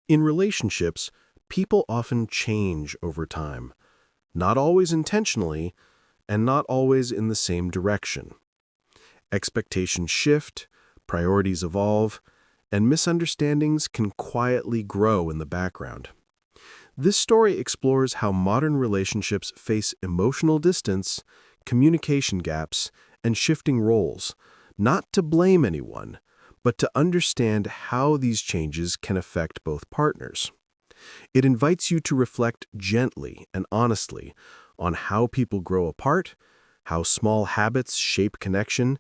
In relationships, people often change over time, not always intentionally, and not always in the same direction. Expectations shift, priorities evolve, and misunderstandings can quietly grow in the background. This story explores how modern relationships face emotional distance, communication gaps, and shifting roles, not to blame anyone, but to understand how these changes can affect both partners. It invites you to reflect gently and honestly on how people grow apart, how small habits shape connection,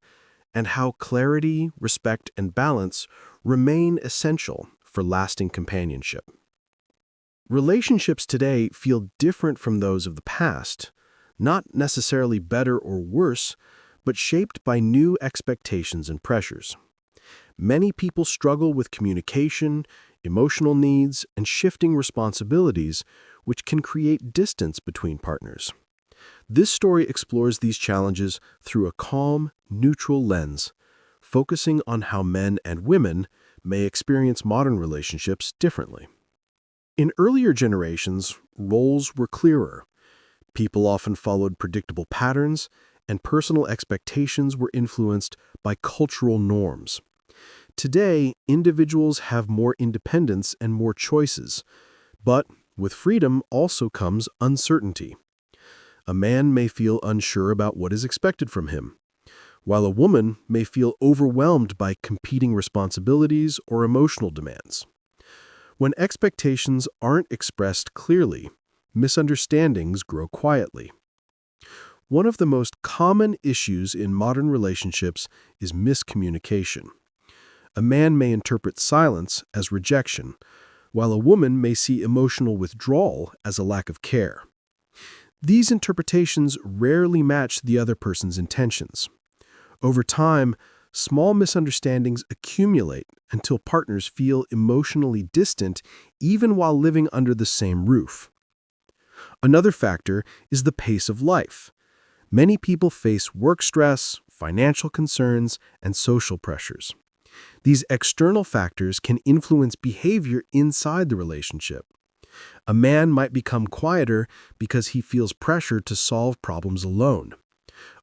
and how clarity, respect, and balance remain essential for lasting companionship. Relationships today feel different from those of the past, not necessarily better or worse, but shaped by new expectations and pressures. Many people struggle with communication, emotional needs, and shifting responsibilities, which can create distance between partners. This story explores these challenges through a calm, neutral lens, focusing on how men and women may experience modern relationships differently. In earlier generations, roles were clearer. People often followed predictable patterns, and personal expectations were influenced by cultural norms. Today, individuals have more independence and more choices, but with freedom also comes uncertainty. A man may feel unsure about what is expected from him, while a woman may feel overwhelmed by competing responsibilities or emotional demands. When expectations aren't expressed clearly, misunderstandings grow quietly. One of the most common issues in modern relationships is miscommunication. A man may interpret silence as rejection, while a woman may see emotional withdrawal as a lack of care. These interpretations rarely match the other person's intentions. Over time, small misunderstandings accumulate until partners feel emotionally distant even while living under the same roof. Another factor is the pace of life. Many people face work stress, financial concerns, and social pressures. These external factors can influence behavior inside the relationship. A man might become quieter because he feels pressure to solve problems alone.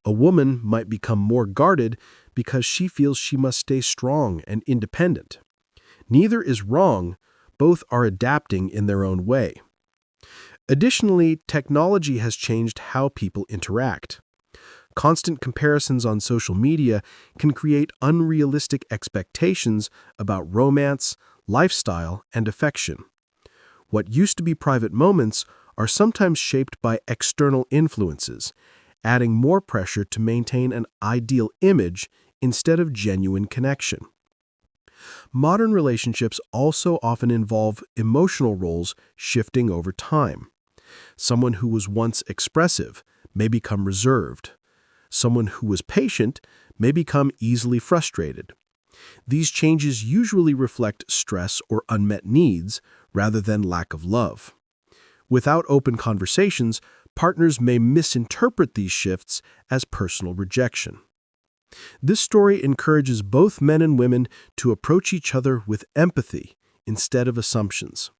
A woman might become more guarded because she feels she must stay strong and independent. Neither is wrong, both are adapting in their own way. Additionally, technology has changed how people interact. Constant comparisons on social media can create unrealistic expectations about romance, lifestyle, and affection. What used to be private moments are sometimes shaped by external influences, adding more pressure to maintain an ideal image instead of genuine connection. Modern relationships also often involve emotional roles shifting over time. Someone who was once expressive may become reserved. Someone who was patient may become easily frustrated. These changes usually reflect stress or unmet needs rather than lack of love. Without open conversations, partners may misinterpret these shifts as personal rejection. This story encourages both men and women to approach each other with empathy instead of assumptions.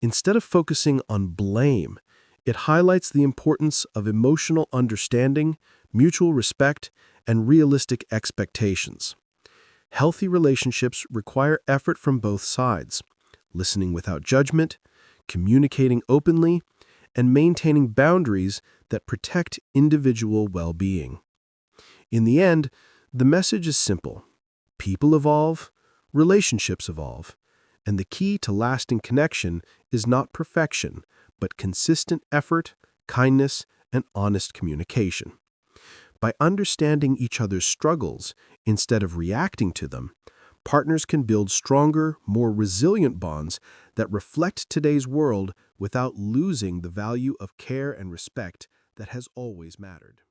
Instead of focusing on blame, it highlights the importance of emotional understanding, mutual respect, and realistic expectations. Healthy relationships require effort from both sides, listening without judgment, communicating openly, and maintaining boundaries that protect individual well-being. In the end, the message is simple. People evolve, relationships evolve, and the key to lasting connection is not perfection, but consistent effort, kindness, and honest communication. By understanding each other's struggles instead of reacting to them, partners can build stronger, more resilient bonds that reflect today's world without losing the value of care and respect that has always mattered.